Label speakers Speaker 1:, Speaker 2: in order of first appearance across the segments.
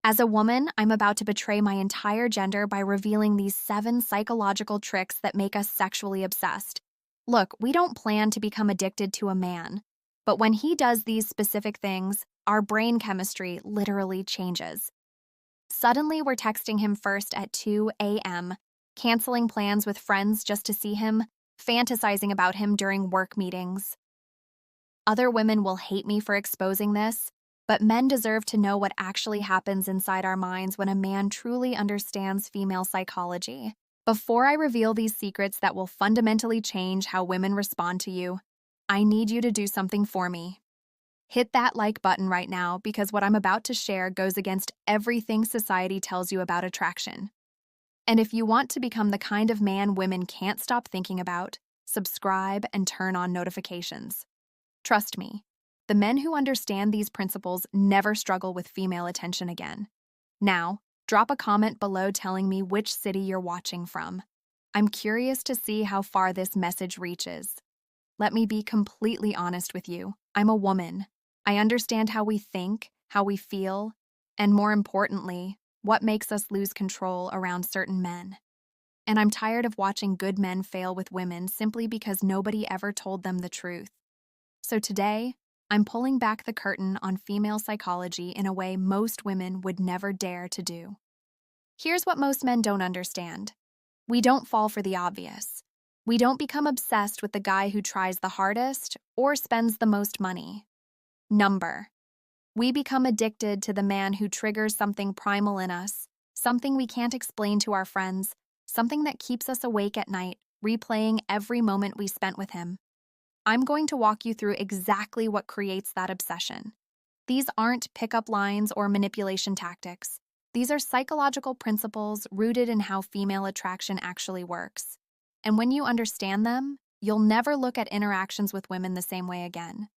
Speaker 1: As a woman, I'm about to betray my entire gender by revealing these 7 psychological tricks that make us sexually obsessed. Look, we don't plan to become addicted to a man, but when he does these specific things, our brain chemistry literally changes. Suddenly, we're texting him first at 2 a.m., canceling plans with friends just to see him, fantasizing about him during work meetings. Other women will hate me for exposing this, but men deserve to know what actually happens inside our minds when a man truly understands female psychology. Before I reveal these secrets that will fundamentally change how women respond to you, I need you to do something for me. Hit that like button right now because what I'm about to share goes against everything society tells you about attraction. And if you want to become the kind of man women can't stop thinking about, subscribe and turn on notifications. Trust me, the men who understand these principles never struggle with female attention again. Now, drop a comment below telling me which city you're watching from. I'm curious to see how far this message reaches. Let me be completely honest with you. I'm a woman. I understand how we think, how we feel, and more importantly, what makes us lose control around certain men. And I'm tired of watching good men fail with women simply because nobody ever told them the truth. So today, I'm pulling back the curtain on female psychology in a way most women would never dare to do. Here's what most men don't understand. We don't fall for the obvious. We don't become obsessed with the guy who tries the hardest or spends the most money. Number. We become addicted to the man who triggers something primal in us, something we can't explain to our friends, something that keeps us awake at night, replaying every moment we spent with him. I'm going to walk you through exactly what creates that obsession. These aren't pickup lines or manipulation tactics. These are psychological principles rooted in how female attraction actually works. And when you understand them, you'll never look at interactions with women the same way again.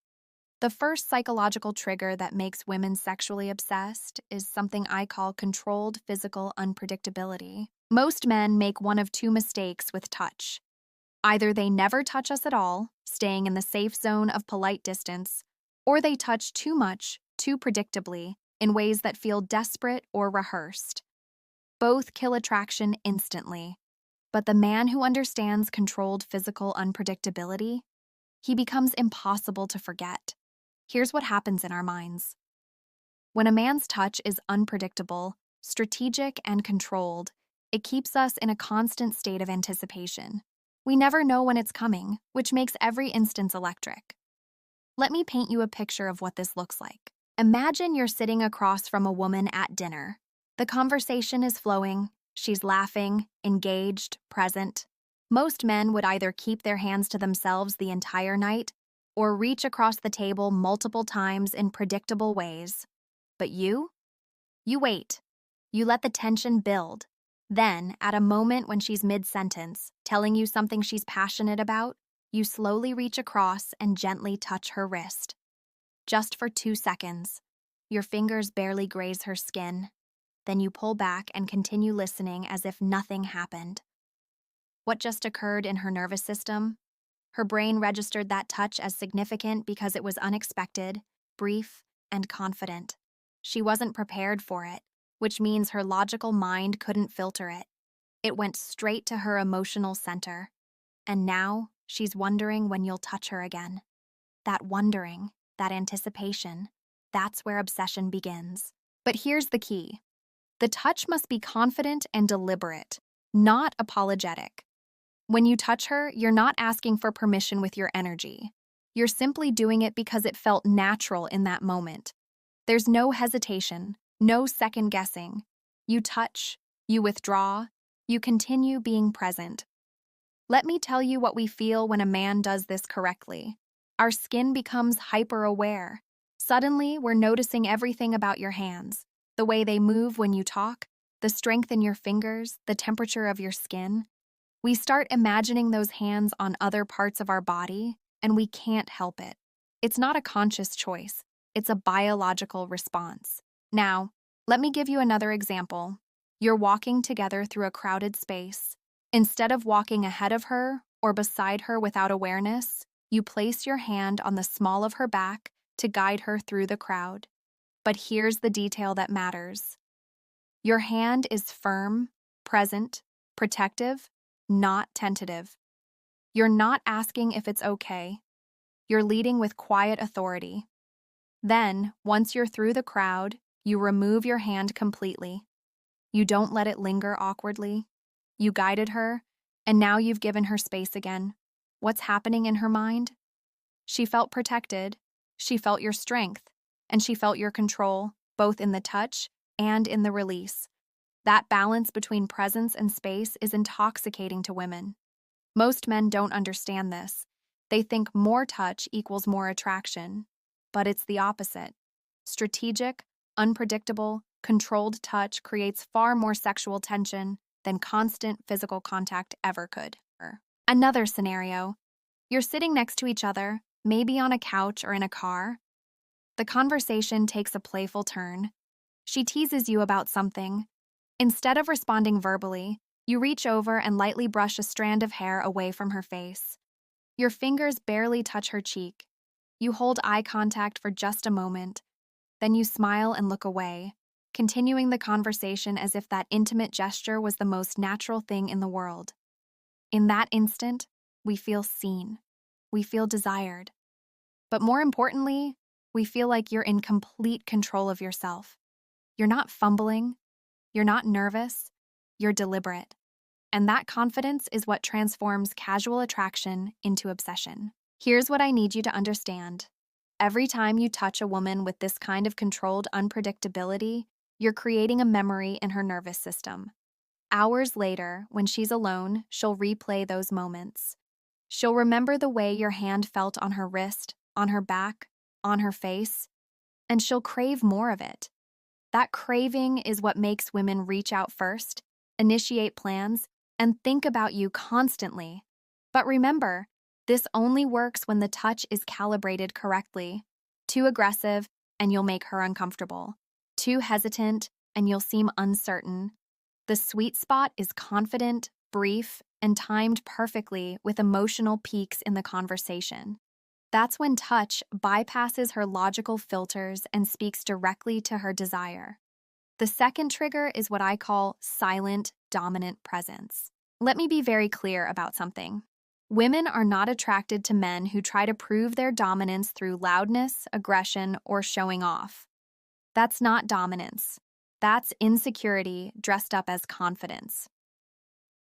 Speaker 1: The first psychological trigger that makes women sexually obsessed is something I call controlled physical unpredictability. Most men make one of 2 mistakes with touch. Either they never touch us at all, staying in the safe zone of polite distance, or they touch too much, too predictably, in ways that feel desperate or rehearsed. Both kill attraction instantly. But the man who understands controlled physical unpredictability, he becomes impossible to forget. Here's what happens in our minds. When a man's touch is unpredictable, strategic, and controlled, it keeps us in a constant state of anticipation. We never know when it's coming, which makes every instance electric. Let me paint you a picture of what this looks like. Imagine you're sitting across from a woman at dinner. The conversation is flowing, she's laughing, engaged, present. Most men would either keep their hands to themselves the entire night or reach across the table multiple times in predictable ways. But you wait. You let the tension build. Then, at a moment when she's mid-sentence, telling you something she's passionate about, you slowly reach across and gently touch her wrist. Just for 2 seconds. Your fingers barely graze her skin. Then you pull back and continue listening as if nothing happened. What just occurred in her nervous system? Her brain registered that touch as significant because it was unexpected, brief, and confident. She wasn't prepared for it, which means her logical mind couldn't filter it. It went straight to her emotional center. And now, she's wondering when you'll touch her again. That wondering, that anticipation, that's where obsession begins. But here's the key. The touch must be confident and deliberate, not apologetic. When you touch her, you're not asking for permission with your energy. You're simply doing it because it felt natural in that moment. There's no hesitation, no second guessing. You touch, you withdraw, you continue being present. Let me tell you what we feel when a man does this correctly. Our skin becomes hyper-aware. Suddenly, we're noticing everything about your hands, the way they move when you talk, the strength in your fingers, the temperature of your skin. We start imagining those hands on other parts of our body, and we can't help it. It's not a conscious choice. It's a biological response. Now, let me give you another example. You're walking together through a crowded space. Instead of walking ahead of her or beside her without awareness, you place your hand on the small of her back to guide her through the crowd. But here's the detail that matters. Your hand is firm, present, protective, not tentative. You're not asking if it's okay. You're leading with quiet authority. Then, once you're through the crowd, you remove your hand completely. You don't let it linger awkwardly. You guided her, and now you've given her space again. What's happening in her mind? She felt protected, she felt your strength, and she felt your control, both in the touch and in the release. That balance between presence and space is intoxicating to women. Most men don't understand this. They think more touch equals more attraction, but it's the opposite. Strategic, unpredictable, controlled touch creates far more sexual tension than constant physical contact ever could. Another scenario. You're sitting next to each other, maybe on a couch or in a car. The conversation takes a playful turn. She teases you about something. Instead of responding verbally, you reach over and lightly brush a strand of hair away from her face. Your fingers barely touch her cheek. You hold eye contact for just a moment. Then you smile and look away, continuing the conversation as if that intimate gesture was the most natural thing in the world. In that instant, we feel seen. We feel desired. But more importantly, we feel like you're in complete control of yourself. You're not fumbling. You're not nervous. You're deliberate. And that confidence is what transforms casual attraction into obsession. Here's what I need you to understand. Every time you touch a woman with this kind of controlled unpredictability, you're creating a memory in her nervous system. Hours later, when she's alone, she'll replay those moments. She'll remember the way your hand felt on her wrist, on her back, on her face, and she'll crave more of it. That craving is what makes women reach out first, initiate plans, and think about you constantly. But remember, this only works when the touch is calibrated correctly. Too aggressive, and you'll make her uncomfortable. Too hesitant, and you'll seem uncertain. The sweet spot is confident, brief, and timed perfectly with emotional peaks in the conversation. That's when touch bypasses her logical filters and speaks directly to her desire. The second trigger is what I call silent, dominant presence. Let me be very clear about something. Women are not attracted to men who try to prove their dominance through loudness, aggression, or showing off. That's not dominance. That's insecurity dressed up as confidence.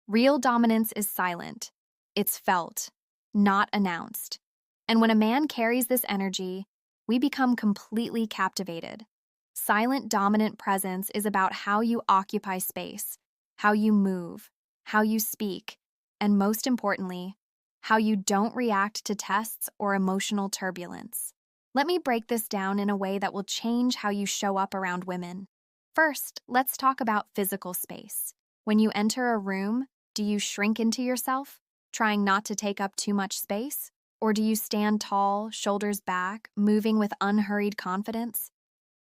Speaker 1: Real dominance is silent. It's felt, not announced. And when a man carries this energy, we become completely captivated. Silent, dominant presence is about how you occupy space, how you move, how you speak, and most importantly, how you don't react to tests or emotional turbulence. Let me break this down in a way that will change how you show up around women. First, let's talk about physical space. When you enter a room, do you shrink into yourself, trying not to take up too much space? Or do you stand tall, shoulders back, moving with unhurried confidence?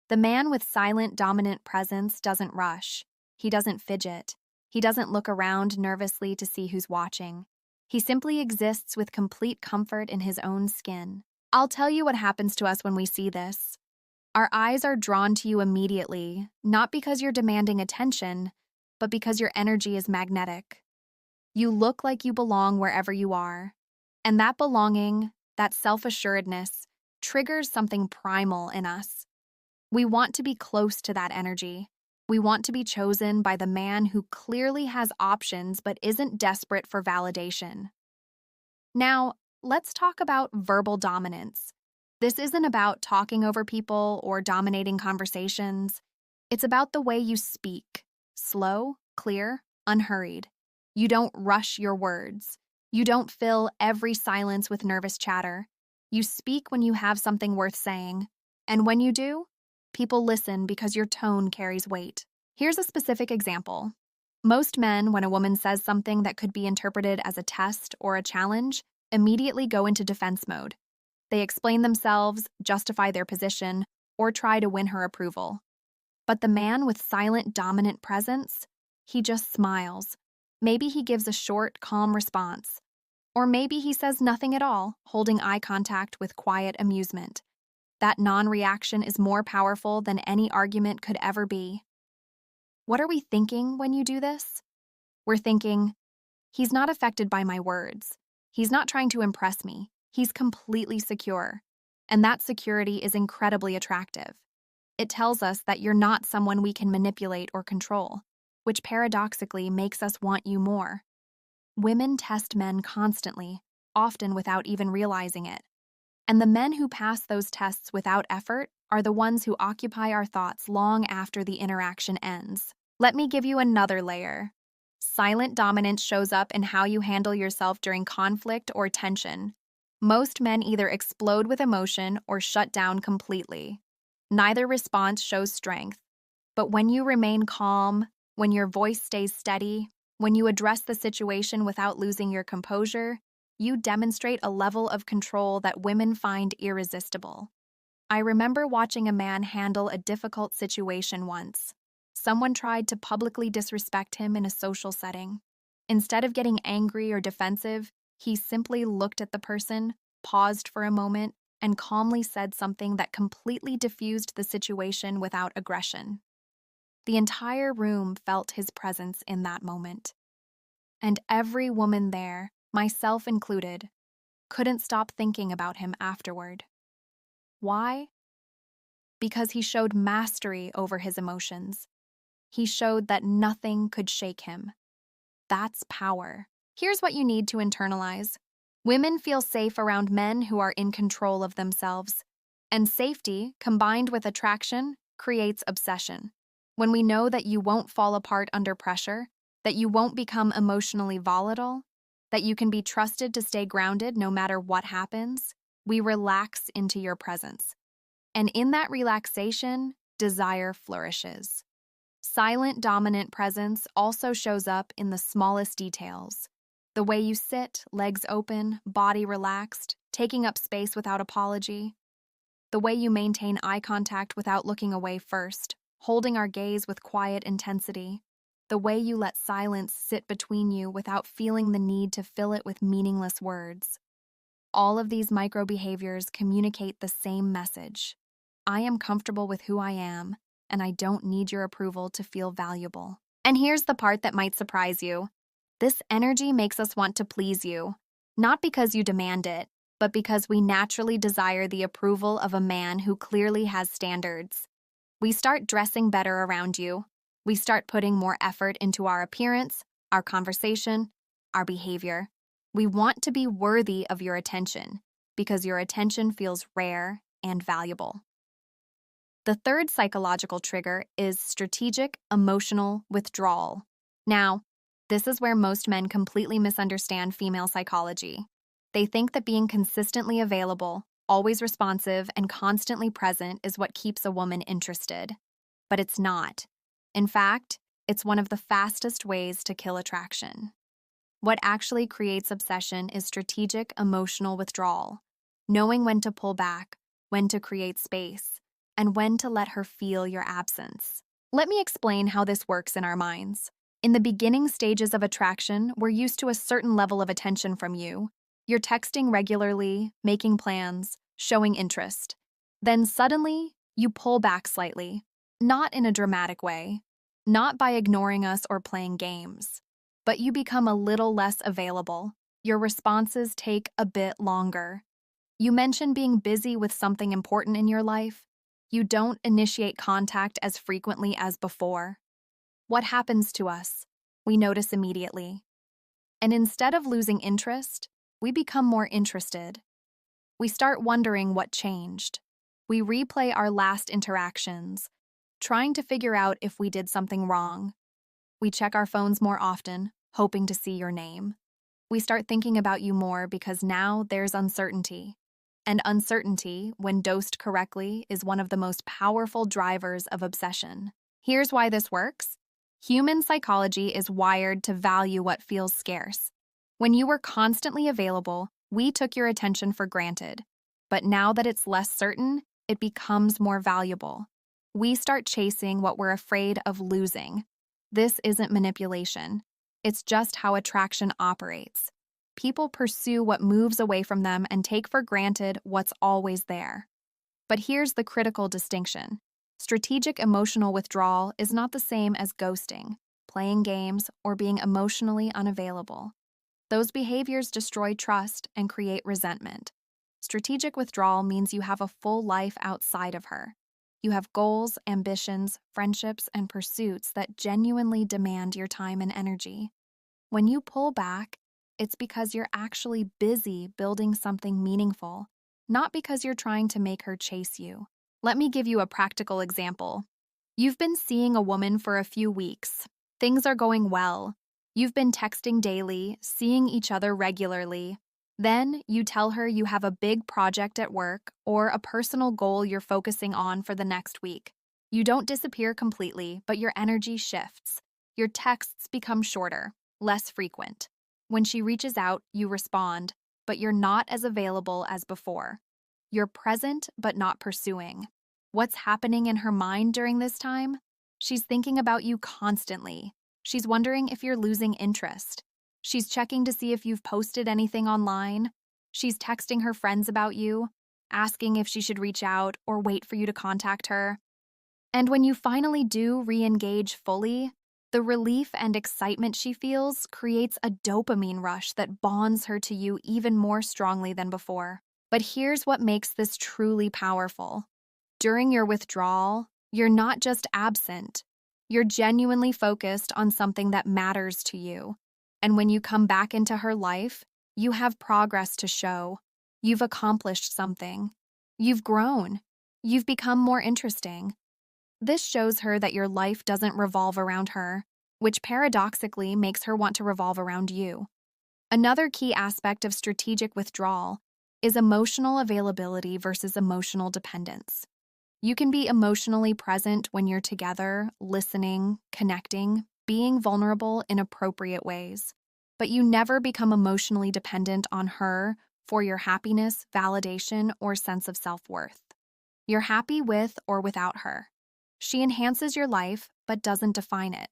Speaker 1: The man with silent, dominant presence doesn't rush. He doesn't fidget. He doesn't look around nervously to see who's watching. He simply exists with complete comfort in his own skin. I'll tell you what happens to us when we see this. Our eyes are drawn to you immediately, not because you're demanding attention, but because your energy is magnetic. You look like you belong wherever you are. And that belonging, that self-assuredness, triggers something primal in us. We want to be close to that energy. We want to be chosen by the man who clearly has options but isn't desperate for validation. Now, let's talk about verbal dominance. This isn't about talking over people or dominating conversations. It's about the way you speak. Slow, clear, unhurried. You don't rush your words. You don't fill every silence with nervous chatter. You speak when you have something worth saying. And when you do, people listen because your tone carries weight. Here's a specific example. Most men, when a woman says something that could be interpreted as a test or a challenge, immediately go into defense mode. They explain themselves, justify their position, or try to win her approval. But the man with silent, dominant presence, he just smiles. Maybe he gives a short, calm response. Or maybe he says nothing at all, holding eye contact with quiet amusement. That non-reaction is more powerful than any argument could ever be. What are we thinking when you do this? We're thinking, he's not affected by my words. He's not trying to impress me. He's completely secure. And that security is incredibly attractive. It tells us that you're not someone we can manipulate or control, which paradoxically makes us want you more. Women test men constantly, often without even realizing it. And the men who pass those tests without effort are the ones who occupy our thoughts long after the interaction ends. Let me give you another layer. Silent dominance shows up in how you handle yourself during conflict or tension. Most men either explode with emotion or shut down completely. Neither response shows strength. But when you remain calm, when your voice stays steady, when you address the situation without losing your composure, you demonstrate a level of control that women find irresistible. I remember watching a man handle a difficult situation once. Someone tried to publicly disrespect him in a social setting. Instead of getting angry or defensive, he simply looked at the person, paused for a moment, and calmly said something that completely diffused the situation without aggression. The entire room felt his presence in that moment. And every woman there, myself included, couldn't stop thinking about him afterward. Why? Because he showed mastery over his emotions. He showed that nothing could shake him. That's power. Here's what you need to internalize. Women feel safe around men who are in control of themselves. And safety, combined with attraction, creates obsession. When we know that you won't fall apart under pressure, that you won't become emotionally volatile, that you can be trusted to stay grounded no matter what happens, we relax into your presence. And in that relaxation, desire flourishes. Silent, dominant presence also shows up in the smallest details. The way you sit, legs open, body relaxed, taking up space without apology. The way you maintain eye contact without looking away first, holding our gaze with quiet intensity. The way you let silence sit between you without feeling the need to fill it with meaningless words. All of these micro behaviors communicate the same message. I am comfortable with who I am, and I don't need your approval to feel valuable. And here's the part that might surprise you. This energy makes us want to please you, not because you demand it, but because we naturally desire the approval of a man who clearly has standards. We start dressing better around you. We start putting more effort into our appearance, our conversation, our behavior. We want to be worthy of your attention because your attention feels rare and valuable. The third psychological trigger is strategic emotional withdrawal. Now, this is where most men completely misunderstand female psychology. They think that being consistently available, always responsive, and constantly present is what keeps a woman interested. But it's not. In fact, it's one of the fastest ways to kill attraction. What actually creates obsession is strategic emotional withdrawal, knowing when to pull back, when to create space, and when to let her feel your absence. Let me explain how this works in our minds. In the beginning stages of attraction, we're used to a certain level of attention from you. You're texting regularly, making plans, showing interest. Then suddenly, you pull back slightly, not in a dramatic way, not by ignoring us or playing games, but you become a little less available. Your responses take a bit longer. You mention being busy with something important in your life. You don't initiate contact as frequently as before. What happens to us? We notice immediately. And instead of losing interest, we become more interested. We start wondering what changed. We replay our last interactions, trying to figure out if we did something wrong. We check our phones more often, hoping to see your name. We start thinking about you more because now there's uncertainty. And uncertainty, when dosed correctly, is one of the most powerful drivers of obsession. Here's why this works. Human psychology is wired to value what feels scarce. When you were constantly available, we took your attention for granted. But now that it's less certain, it becomes more valuable. We start chasing what we're afraid of losing. This isn't manipulation. It's just how attraction operates. People pursue what moves away from them and take for granted what's always there. But here's the critical distinction. Strategic emotional withdrawal is not the same as ghosting, playing games, or being emotionally unavailable. Those behaviors destroy trust and create resentment. Strategic withdrawal means you have a full life outside of her. You have goals, ambitions, friendships, and pursuits that genuinely demand your time and energy. When you pull back, it's because you're actually busy building something meaningful, not because you're trying to make her chase you. Let me give you a practical example. You've been seeing a woman for a few weeks. Things are going well. You've been texting daily, seeing each other regularly. Then you tell her you have a big project at work or a personal goal you're focusing on for the next week. You don't disappear completely, but your energy shifts. Your texts become shorter, less frequent. When she reaches out, you respond, but you're not as available as before. You're present, but not pursuing. What's happening in her mind during this time? She's thinking about you constantly. She's wondering if you're losing interest. She's checking to see if you've posted anything online. She's texting her friends about you, asking if she should reach out or wait for you to contact her. And when you finally do re-engage fully, the relief and excitement she feels creates a dopamine rush that bonds her to you even more strongly than before. But here's what makes this truly powerful. During your withdrawal, you're not just absent. You're genuinely focused on something that matters to you. And when you come back into her life, you have progress to show. You've accomplished something. You've grown. You've become more interesting. This shows her that your life doesn't revolve around her, which paradoxically makes her want to revolve around you. Another key aspect of strategic withdrawal is emotional availability versus emotional dependence. You can be emotionally present when you're together, listening, connecting, being vulnerable in appropriate ways. But you never become emotionally dependent on her for your happiness, validation, or sense of self-worth. You're happy with or without her. She enhances your life, but doesn't define it.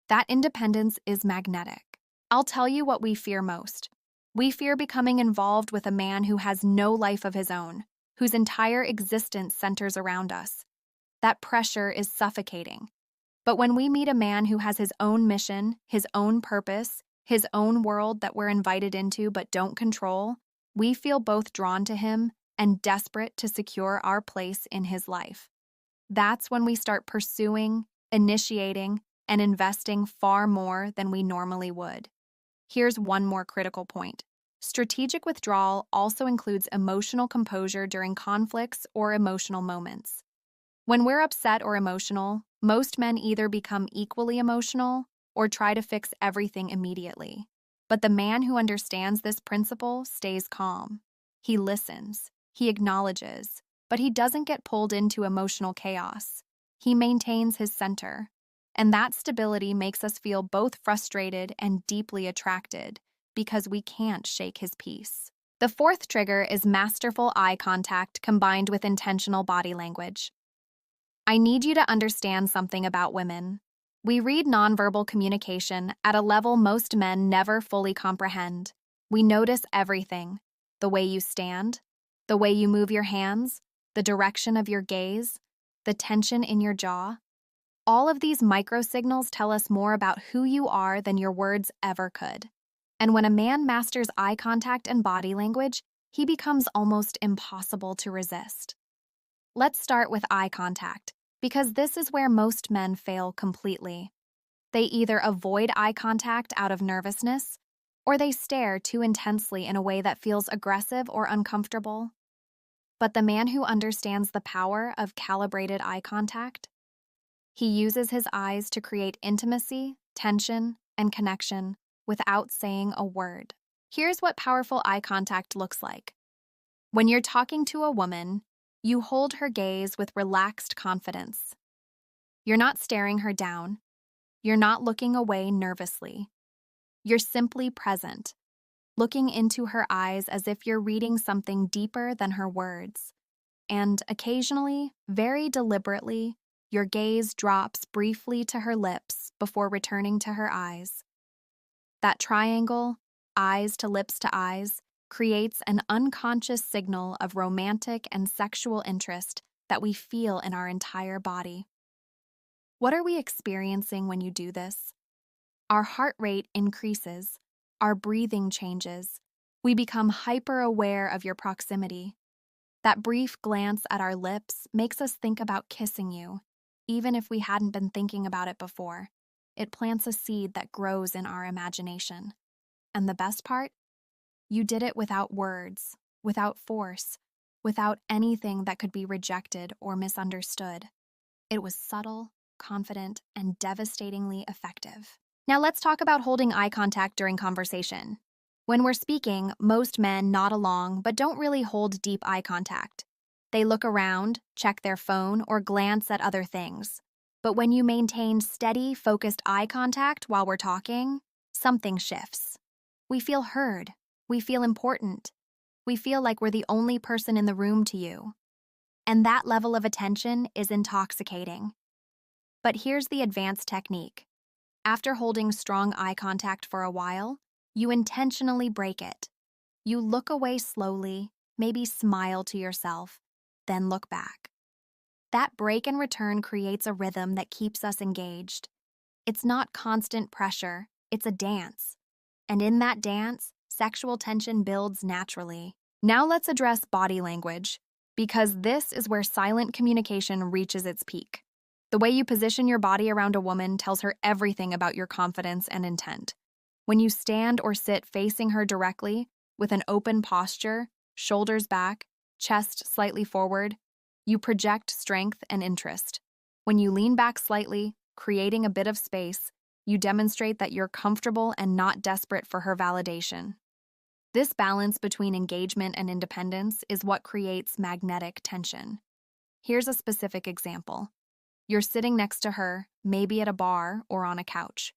Speaker 1: That independence is magnetic. I'll tell you what we fear most. We fear becoming involved with a man who has no life of his own, whose entire existence centers around us. That pressure is suffocating. But when we meet a man who has his own mission, his own purpose, his own world that we're invited into but don't control, we feel both drawn to him and desperate to secure our place in his life. That's when we start pursuing, initiating, and investing far more than we normally would. Here's one more critical point. Strategic withdrawal also includes emotional composure during conflicts or emotional moments. When we're upset or emotional, most men either become equally emotional or try to fix everything immediately. But the man who understands this principle stays calm. He listens, he acknowledges, but he doesn't get pulled into emotional chaos. He maintains his center. And that stability makes us feel both frustrated and deeply attracted because we can't shake his peace. The fourth trigger is masterful eye contact combined with intentional body language. I need you to understand something about women. We read nonverbal communication at a level most men never fully comprehend. We notice everything: the way you stand, the way you move your hands, the direction of your gaze, the tension in your jaw. All of these microsignals tell us more about who you are than your words ever could. And when a man masters eye contact and body language, he becomes almost impossible to resist. Let's start with eye contact, because this is where most men fail completely. They either avoid eye contact out of nervousness, or they stare too intensely in a way that feels aggressive or uncomfortable. But the man who understands the power of calibrated eye contact, he uses his eyes to create intimacy, tension, and connection without saying a word. Here's what powerful eye contact looks like. When you're talking to a woman, you hold her gaze with relaxed confidence. You're not staring her down. You're not looking away nervously. You're simply present, looking into her eyes as if you're reading something deeper than her words. And occasionally, very deliberately, your gaze drops briefly to her lips before returning to her eyes. That triangle, eyes to lips to eyes, creates an unconscious signal of romantic and sexual interest that we feel in our entire body. What are we experiencing when you do this? Our heart rate increases, our breathing changes, we become hyper-aware of your proximity. That brief glance at our lips makes us think about kissing you, even if we hadn't been thinking about it before. It plants a seed that grows in our imagination. And the best part? You did it without words, without force, without anything that could be rejected or misunderstood. It was subtle, confident, and devastatingly effective. Now let's talk about holding eye contact during conversation. When we're speaking, most men nod along but don't really hold deep eye contact. They look around, check their phone, or glance at other things. But when you maintain steady, focused eye contact while we're talking, something shifts. We feel heard. We feel important. We feel like we're the only person in the room to you. And that level of attention is intoxicating. But here's the advanced technique. After holding strong eye contact for a while, you intentionally break it. You look away slowly, maybe smile to yourself, then look back. That break and return creates a rhythm that keeps us engaged. It's not constant pressure, it's a dance. And in that dance, sexual tension builds naturally. Now let's address body language, because this is where silent communication reaches its peak. The way you position your body around a woman tells her everything about your confidence and intent. When you stand or sit facing her directly, with an open posture, shoulders back, chest slightly forward, you project strength and interest. When you lean back slightly, creating a bit of space, you demonstrate that you're comfortable and not desperate for her validation. This balance between engagement and independence is what creates magnetic tension. Here's a specific example. You're sitting next to her, maybe at a bar or on a couch.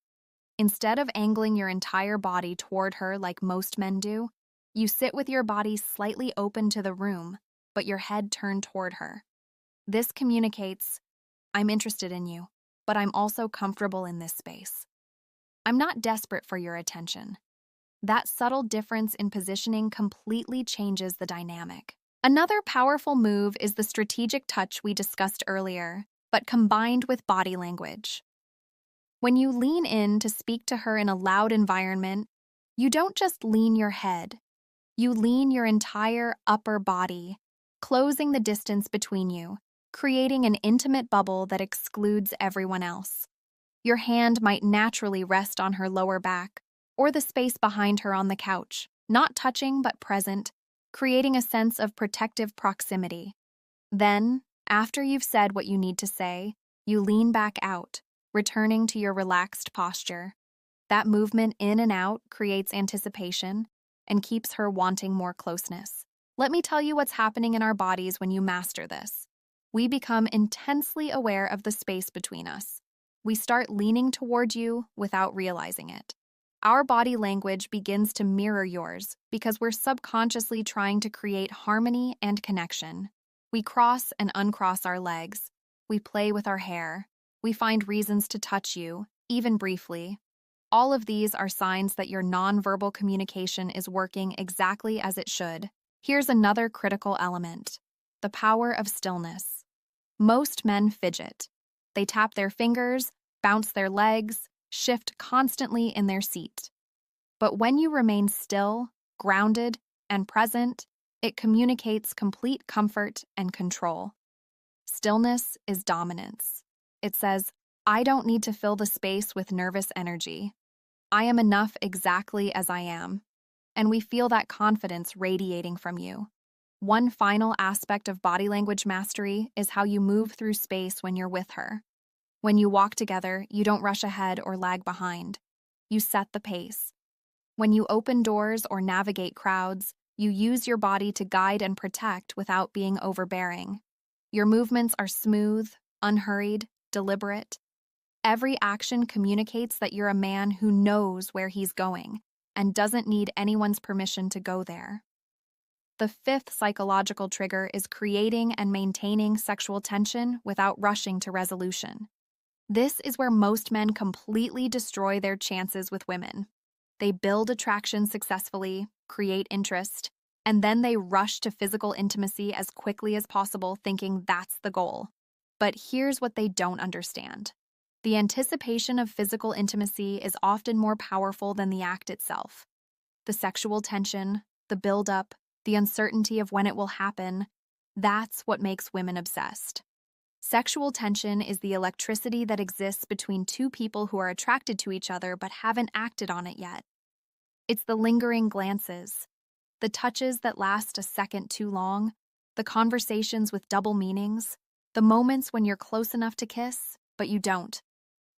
Speaker 1: Instead of angling your entire body toward her like most men do, you sit with your body slightly open to the room, but your head turned toward her. This communicates, I'm interested in you, but I'm also comfortable in this space. I'm not desperate for your attention. That subtle difference in positioning completely changes the dynamic. Another powerful move is the strategic touch we discussed earlier, but combined with body language. When you lean in to speak to her in a loud environment, you don't just lean your head. You lean your entire upper body, closing the distance between you, creating an intimate bubble that excludes everyone else. Your hand might naturally rest on her lower back, or the space behind her on the couch, not touching but present, creating a sense of protective proximity. Then, after you've said what you need to say, you lean back out, returning to your relaxed posture. That movement in and out creates anticipation and keeps her wanting more closeness. Let me tell you what's happening in our bodies when you master this. We become intensely aware of the space between us. We start leaning toward you without realizing it. Our body language begins to mirror yours because we're subconsciously trying to create harmony and connection. We cross and uncross our legs. We play with our hair. We find reasons to touch you, even briefly. All of these are signs that your nonverbal communication is working exactly as it should. Here's another critical element: the power of stillness. Most men fidget. They tap their fingers, bounce their legs, shift constantly in their seat. But when you remain still, grounded, and present, it communicates complete comfort and control. Stillness is dominance. It says, I don't need to fill the space with nervous energy. I am enough exactly as I am. And we feel that confidence radiating from you. One final aspect of body language mastery is how you move through space when you're with her. When you walk together, you don't rush ahead or lag behind. You set the pace. When you open doors or navigate crowds, you use your body to guide and protect without being overbearing. Your movements are smooth, unhurried, deliberate. Every action communicates that you're a man who knows where he's going and doesn't need anyone's permission to go there. The fifth psychological trigger is creating and maintaining sexual tension without rushing to resolution. This is where most men completely destroy their chances with women. They build attraction successfully, create interest, And then they rush to physical intimacy as quickly as possible, thinking that's the goal. But here's what they don't understand. The anticipation of physical intimacy is often more powerful than the act itself. The sexual tension, the buildup, the uncertainty of when it will happen, that's what makes women obsessed. Sexual tension is the electricity that exists between two people who are attracted to each other but haven't acted on it yet. It's the lingering glances, the touches that last a second too long, the conversations with double meanings, the moments when you're close enough to kiss, but you don't.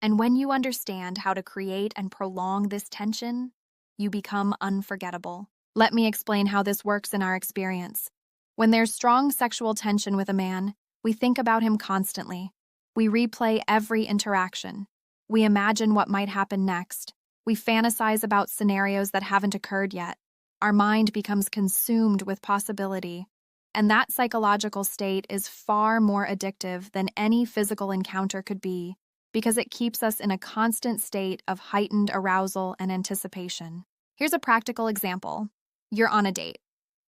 Speaker 1: And when you understand how to create and prolong this tension, you become unforgettable. Let me explain how this works in our experience. When there's strong sexual tension with a man, we think about him constantly. We replay every interaction. We imagine what might happen next. We fantasize about scenarios that haven't occurred yet. Our mind becomes consumed with possibility. And that psychological state is far more addictive than any physical encounter could be, because it keeps us in a constant state of heightened arousal and anticipation. Here's a practical example. You're on a date.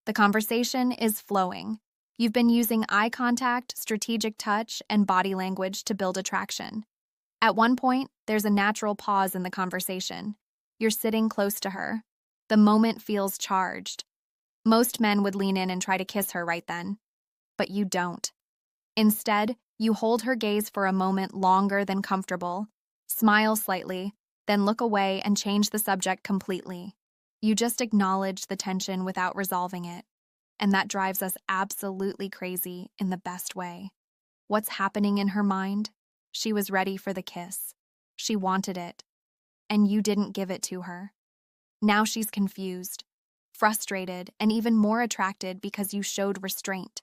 Speaker 1: The conversation is flowing. You've been using eye contact, strategic touch, and body language to build attraction. At one point, there's a natural pause in the conversation. You're sitting close to her. The moment feels charged. Most men would lean in and try to kiss her right then. But you don't. Instead, you hold her gaze for a moment longer than comfortable, smile slightly, then look away and change the subject completely. You just acknowledge the tension without resolving it. And that drives us absolutely crazy in the best way. What's happening in her mind? She was ready for the kiss. She wanted it. And you didn't give it to her. Now she's confused, frustrated, and even more attracted because you showed restraint.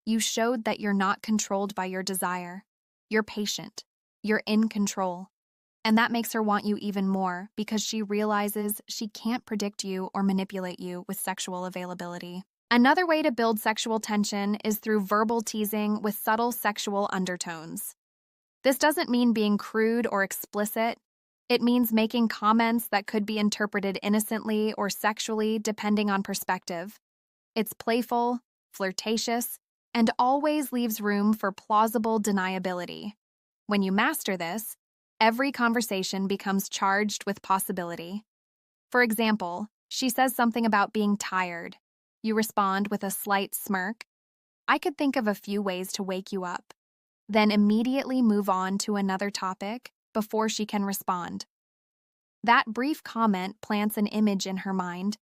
Speaker 1: You showed that you're not controlled by your desire. You're patient. You're in control. And that makes her want you even more because she realizes she can't predict you or manipulate you with sexual availability. Another way to build sexual tension is through verbal teasing with subtle sexual undertones. This doesn't mean being crude or explicit. It means making comments that could be interpreted innocently or sexually depending on perspective. It's playful, flirtatious, and always leaves room for plausible deniability. When you master this, every conversation becomes charged with possibility. For example, she says something about being tired. You respond with a slight smirk. I could think of a few ways to wake you up. Then immediately move on to another topic before she can respond. That brief comment plants an image in her mind,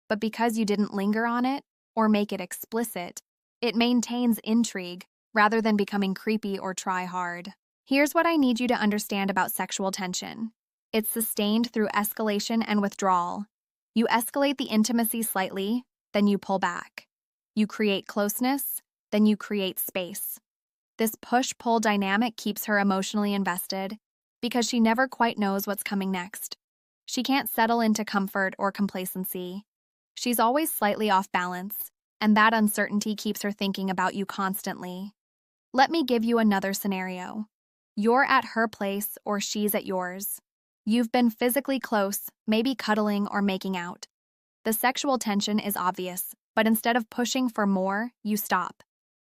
Speaker 1: but because you didn't linger on it or make it explicit, it maintains intrigue rather than becoming creepy or try hard. Here's what I need you to understand about sexual tension. It's sustained through escalation and withdrawal. You escalate the intimacy slightly, then you pull back. You create closeness, then you create space. This push-pull dynamic keeps her emotionally invested because she never quite knows what's coming next. She can't settle into comfort or complacency. She's always slightly off balance, and that uncertainty keeps her thinking about you constantly. Let me give you another scenario. You're at her place or she's at yours. You've been physically close, maybe cuddling or making out. The sexual tension is obvious, but instead of pushing for more, you stop.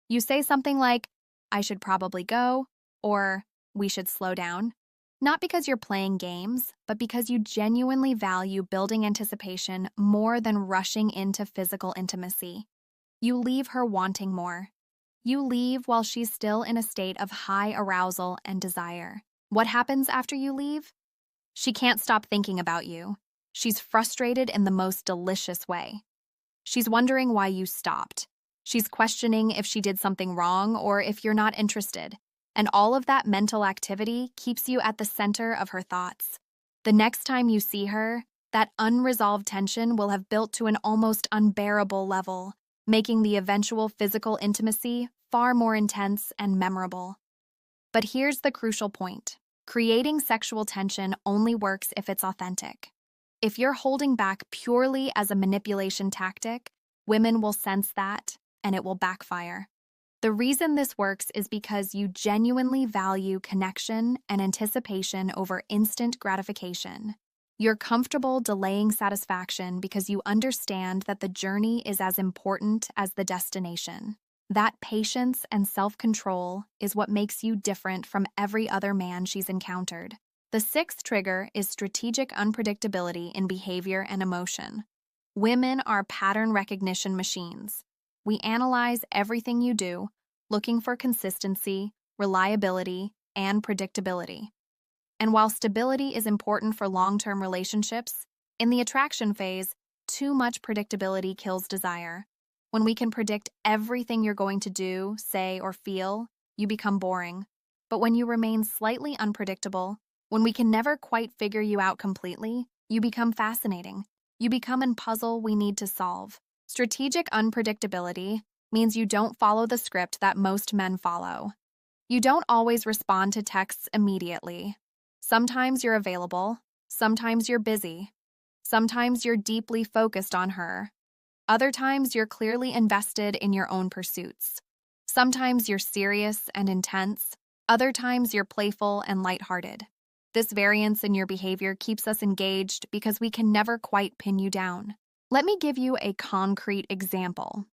Speaker 1: You say something like, I should probably go, or we should slow down. Not because you're playing games, but because you genuinely value building anticipation more than rushing into physical intimacy. You leave her wanting more. You leave while she's still in a state of high arousal and desire. What happens after you leave? She can't stop thinking about you. She's frustrated in the most delicious way. She's wondering why you stopped. She's questioning if she did something wrong or if you're not interested. And all of that mental activity keeps you at the center of her thoughts. The next time you see her, that unresolved tension will have built to an almost unbearable level, making the eventual physical intimacy far more intense and memorable. But here's the crucial point. Creating sexual tension only works if it's authentic. If you're holding back purely as a manipulation tactic, women will sense that, and it will backfire. The reason this works is because you genuinely value connection and anticipation over instant gratification. You're comfortable delaying satisfaction because you understand that the journey is as important as the destination. That patience and self-control is what makes you different from every other man she's encountered. The sixth trigger is strategic unpredictability in behavior and emotion. Women are pattern recognition machines. We analyze everything you do, looking for consistency, reliability, and predictability. And while stability is important for long-term relationships, in the attraction phase, too much predictability kills desire. When we can predict everything you're going to do, say, or feel, you become boring. But when you remain slightly unpredictable, when we can never quite figure you out completely, you become fascinating. You become a puzzle we need to solve. Strategic unpredictability means you don't follow the script that most men follow. You don't always respond to texts immediately. Sometimes you're available, sometimes you're busy, sometimes you're deeply focused on her. Other times you're clearly invested in your own pursuits. Sometimes you're serious and intense, other times you're playful and lighthearted. This variance in your behavior keeps us engaged because we can never quite pin you down. Let me give you a concrete example.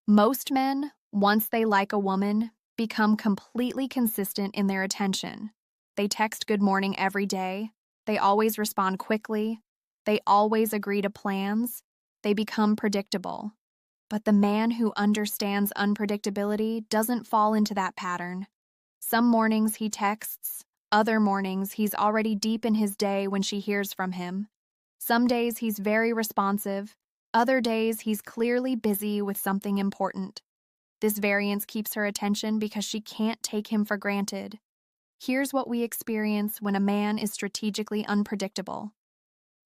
Speaker 1: Most men, once they like a woman, become completely consistent in their attention. They text good morning every day. They always respond quickly. They always agree to plans. They become predictable. But the man who understands unpredictability doesn't fall into that pattern. Some mornings he texts. Other mornings he's already deep in his day when she hears from him. Some days he's very responsive. Other days he's clearly busy with something important. This variance keeps her attention because she can't take him for granted. Here's what we experience when a man is strategically unpredictable.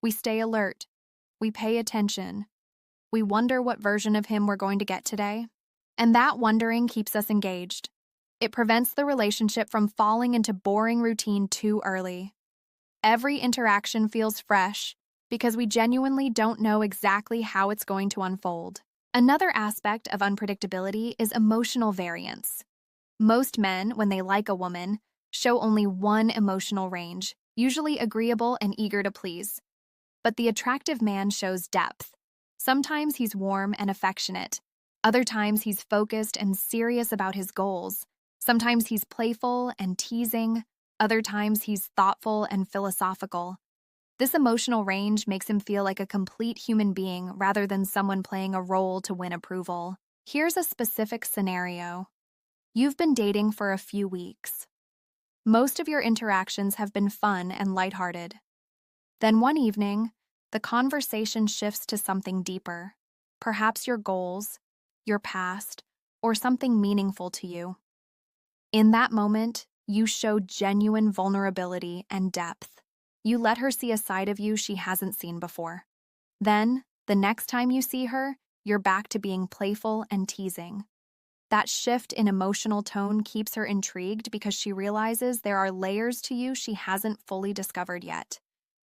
Speaker 1: We stay alert. We pay attention. We wonder what version of him we're going to get today. And that wondering keeps us engaged. It prevents the relationship from falling into boring routine too early. Every interaction feels fresh because we genuinely don't know exactly how it's going to unfold. Another aspect of unpredictability is emotional variance. Most men, when they like a woman, show only one emotional range, usually agreeable and eager to please. But the attractive man shows depth. Sometimes he's warm and affectionate. Other times he's focused and serious about his goals. Sometimes he's playful and teasing. Other times he's thoughtful and philosophical. This emotional range makes him feel like a complete human being rather than someone playing a role to win approval. Here's a specific scenario. You've been dating for a few weeks. Most of your interactions have been fun and lighthearted. Then one evening, the conversation shifts to something deeper, perhaps your goals, your past, or something meaningful to you. In that moment, you show genuine vulnerability and depth. You let her see a side of you she hasn't seen before. Then, the next time you see her, you're back to being playful and teasing. That shift in emotional tone keeps her intrigued because she realizes there are layers to you she hasn't fully discovered yet.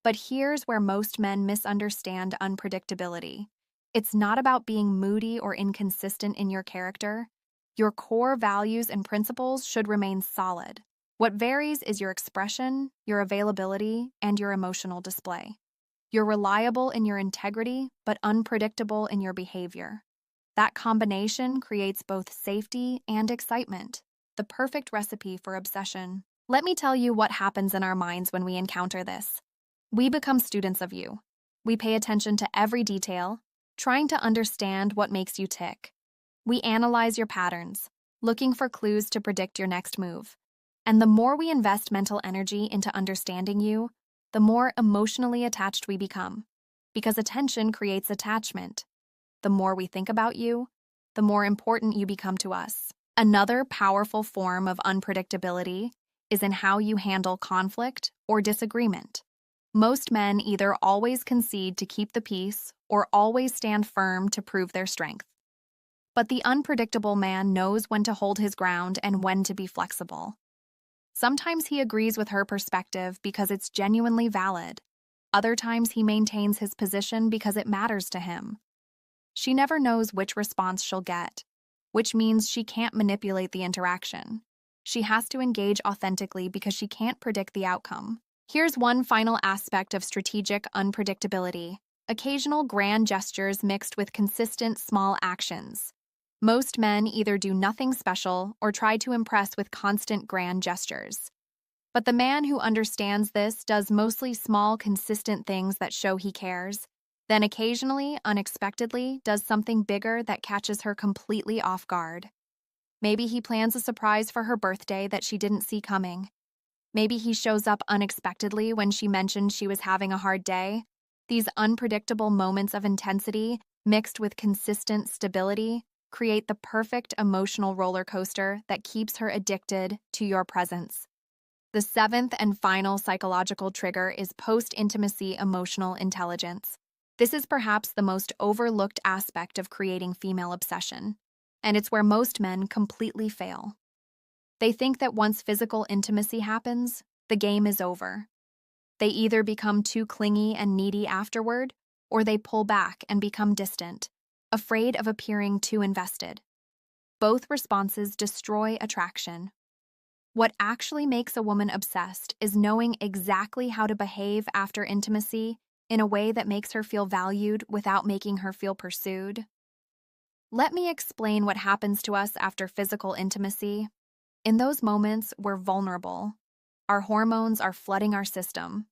Speaker 1: But here's where most men misunderstand unpredictability. It's not about being moody or inconsistent in your character. Your core values and principles should remain solid. What varies is your expression, your availability, and your emotional display. You're reliable in your integrity, but unpredictable in your behavior. That combination creates both safety and excitement, the perfect recipe for obsession. Let me tell you what happens in our minds when we encounter this. We become students of you. We pay attention to every detail, trying to understand what makes you tick. We analyze your patterns, looking for clues to predict your next move. And the more we invest mental energy into understanding you, the more emotionally attached we become. Because attention creates attachment. The more we think about you, the more important you become to us. Another powerful form of unpredictability is in how you handle conflict or disagreement. Most men either always concede to keep the peace or always stand firm to prove their strength. But the unpredictable man knows when to hold his ground and when to be flexible. Sometimes he agrees with her perspective because it's genuinely valid. Other times he maintains his position because it matters to him. She never knows which response she'll get, which means she can't manipulate the interaction. She has to engage authentically because she can't predict the outcome. Here's one final aspect of strategic unpredictability: occasional grand gestures mixed with consistent small actions. Most men either do nothing special or try to impress with constant grand gestures. But the man who understands this does mostly small, consistent things that show he cares, then occasionally, unexpectedly, does something bigger that catches her completely off guard. Maybe he plans a surprise for her birthday that she didn't see coming. Maybe he shows up unexpectedly when she mentioned she was having a hard day. These unpredictable moments of intensity, mixed with consistent stability, create the perfect emotional roller coaster that keeps her addicted to your presence. The seventh and final psychological trigger is post-intimacy emotional intelligence. This is perhaps the most overlooked aspect of creating female obsession, and it's where most men completely fail. They think that once physical intimacy happens, the game is over. They either become too clingy and needy afterward, or they pull back and become distant, afraid of appearing too invested. Both responses destroy attraction. What actually makes a woman obsessed is knowing exactly how to behave after intimacy in a way that makes her feel valued without making her feel pursued. Let me explain what happens to us after physical intimacy. In those moments, we're vulnerable. Our hormones are flooding our system.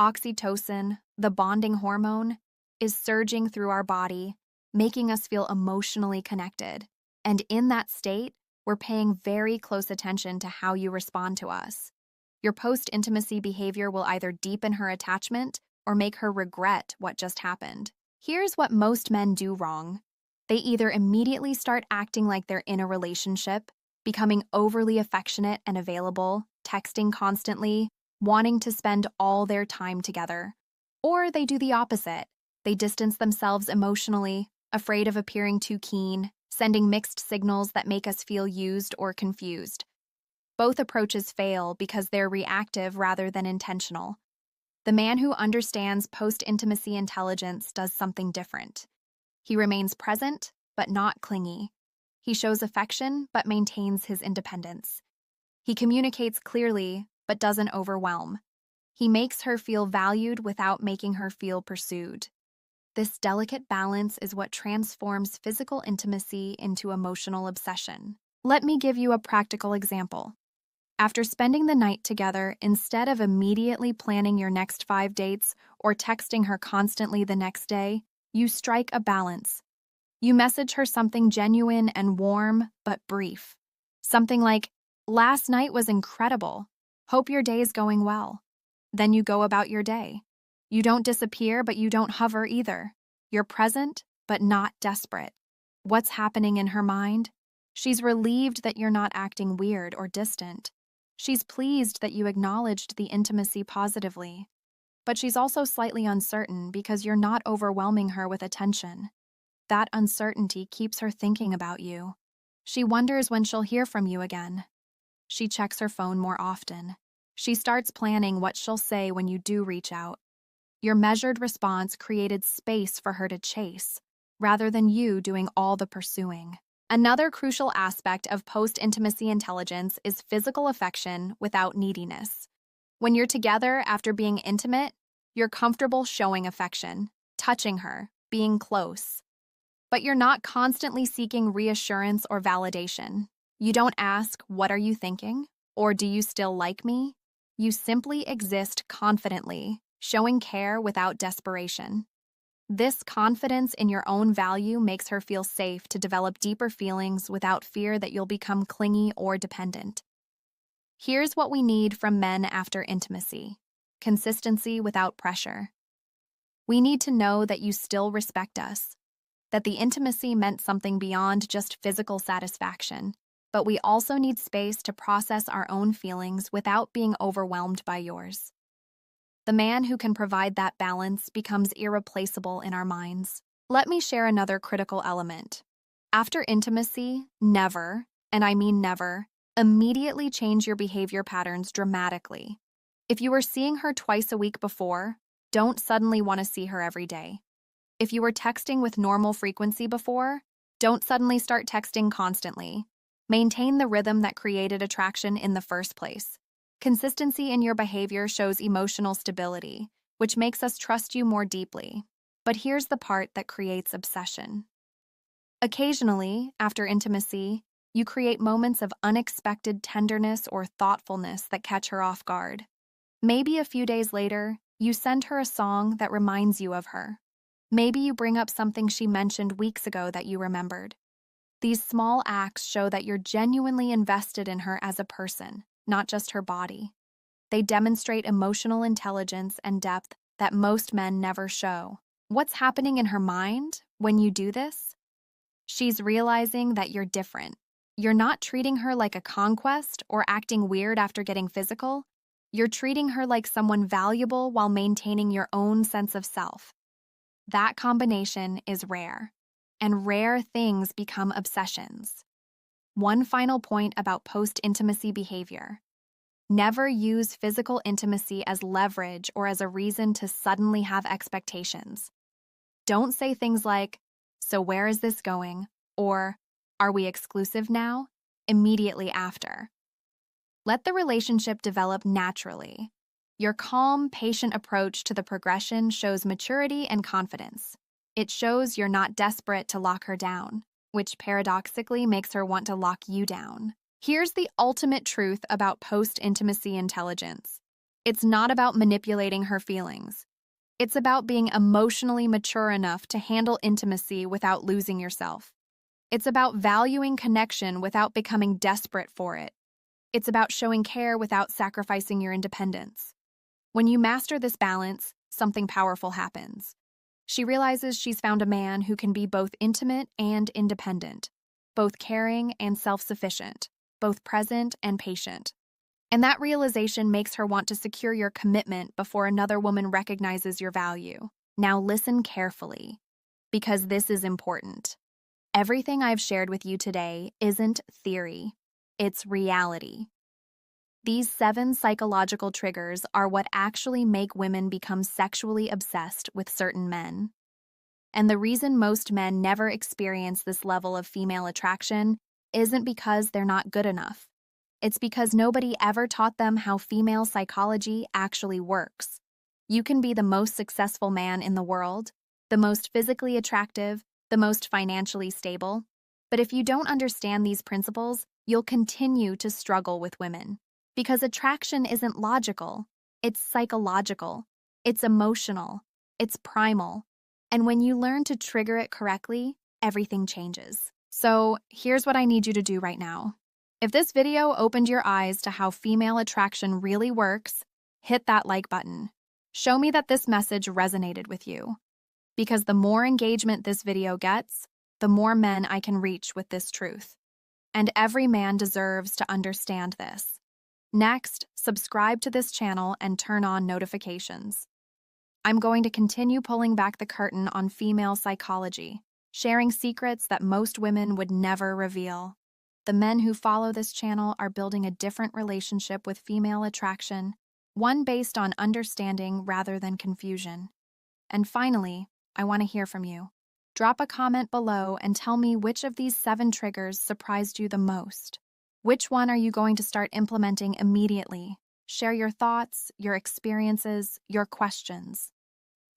Speaker 1: Oxytocin, the bonding hormone, is surging through our body, making us feel emotionally connected. And in that state, we're paying very close attention to how you respond to us. Your post-intimacy behavior will either deepen her attachment or make her regret what just happened. Here's what most men do wrong. They either immediately start acting like they're in a relationship, becoming overly affectionate and available, texting constantly, wanting to spend all their time together. Or they do the opposite. They distance themselves emotionally, afraid of appearing too keen, sending mixed signals that make us feel used or confused. Both approaches fail because they're reactive rather than intentional. The man who understands post-intimacy intelligence does something different. He remains present, but not clingy. He shows affection, but maintains his independence. He communicates clearly, but doesn't overwhelm. He makes her feel valued without making her feel pursued. This delicate balance is what transforms physical intimacy into emotional obsession. Let me give you a practical example. After spending the night together, instead of immediately planning your next 5 dates or texting her constantly the next day, you strike a balance. You message her something genuine and warm, but brief. Something like, "Last night was incredible. Hope your day is going well." Then you go about your day. You don't disappear, but you don't hover either. You're present, but not desperate. What's happening in her mind? She's relieved that you're not acting weird or distant. She's pleased that you acknowledged the intimacy positively. But she's also slightly uncertain because you're not overwhelming her with attention. That uncertainty keeps her thinking about you. She wonders when she'll hear from you again. She checks her phone more often. She starts planning what she'll say when you do reach out. Your measured response created space for her to chase, rather than you doing all the pursuing. Another crucial aspect of post-intimacy intelligence is physical affection without neediness. When you're together after being intimate, you're comfortable showing affection, touching her, being close. But you're not constantly seeking reassurance or validation. You don't ask, "What are you thinking?" or "Do you still like me?" You simply exist confidently, showing care without desperation. This confidence in your own value makes her feel safe to develop deeper feelings without fear that you'll become clingy or dependent. Here's what we need from men after intimacy: consistency without pressure. We need to know that you still respect us, that the intimacy meant something beyond just physical satisfaction, but we also need space to process our own feelings without being overwhelmed by yours. The man who can provide that balance becomes irreplaceable in our minds. Let me share another critical element. After intimacy, never, and I mean never, immediately change your behavior patterns dramatically. If you were seeing her twice a week before, don't suddenly want to see her every day. If you were texting with normal frequency before, don't suddenly start texting constantly. Maintain the rhythm that created attraction in the first place. Consistency in your behavior shows emotional stability, which makes us trust you more deeply. But here's the part that creates obsession. Occasionally, after intimacy, you create moments of unexpected tenderness or thoughtfulness that catch her off guard. Maybe a few days later, you send her a song that reminds you of her. Maybe you bring up something she mentioned weeks ago that you remembered. These small acts show that you're genuinely invested in her as a person, not just her body. They demonstrate emotional intelligence and depth that most men never show. What's happening in her mind when you do this? She's realizing that you're different. You're not treating her like a conquest or acting weird after getting physical. You're treating her like someone valuable while maintaining your own sense of self. That combination is rare, and rare things become obsessions. One final point about post-intimacy behavior. Never use physical intimacy as leverage or as a reason to suddenly have expectations. Don't say things like, "So where is this going?" or "Are we exclusive now?" immediately after. Let the relationship develop naturally. Your calm, patient approach to the progression shows maturity and confidence. It shows you're not desperate to lock her down, which paradoxically makes her want to lock you down. Here's the ultimate truth about post-intimacy intelligence. It's not about manipulating her feelings. It's about being emotionally mature enough to handle intimacy without losing yourself. It's about valuing connection without becoming desperate for it. It's about showing care without sacrificing your independence. When you master this balance, something powerful happens. She realizes she's found a man who can be both intimate and independent, both caring and self-sufficient, both present and patient. And that realization makes her want to secure your commitment before another woman recognizes your value. Now listen carefully, because this is important. Everything I've shared with you today isn't theory, it's reality. These 7 psychological triggers are what actually make women become sexually obsessed with certain men. And the reason most men never experience this level of female attraction isn't because they're not good enough. It's because nobody ever taught them how female psychology actually works. You can be the most successful man in the world, the most physically attractive, the most financially stable, but if you don't understand these principles, you'll continue to struggle with women. Because attraction isn't logical, it's psychological, it's emotional, it's primal, and when you learn to trigger it correctly, everything changes. So here's what I need you to do right now. If this video opened your eyes to how female attraction really works, hit that like button. Show me that this message resonated with you. Because the more engagement this video gets, the more men I can reach with this truth. And every man deserves to understand this. Next, subscribe to this channel and turn on notifications. I'm going to continue pulling back the curtain on female psychology, sharing secrets that most women would never reveal. The men who follow this channel are building a different relationship with female attraction, one based on understanding rather than confusion. And finally, I want to hear from you. Drop a comment below and tell me which of these 7 triggers surprised you the most. Which one are you going to start implementing immediately? Share your thoughts, your experiences, your questions.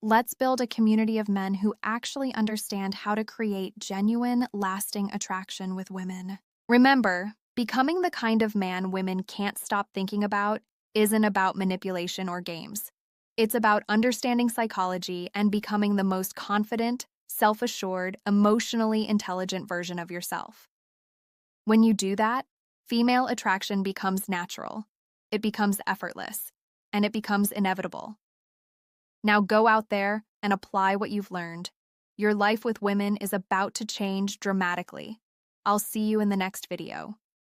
Speaker 1: Let's build a community of men who actually understand how to create genuine, lasting attraction with women. Remember, becoming the kind of man women can't stop thinking about isn't about manipulation or games. It's about understanding psychology and becoming the most confident, self-assured, emotionally intelligent version of yourself. When you do that, female attraction becomes natural, it becomes effortless, and it becomes inevitable. Now go out there and apply what you've learned. Your life with women is about to change dramatically. I'll see you in the next video.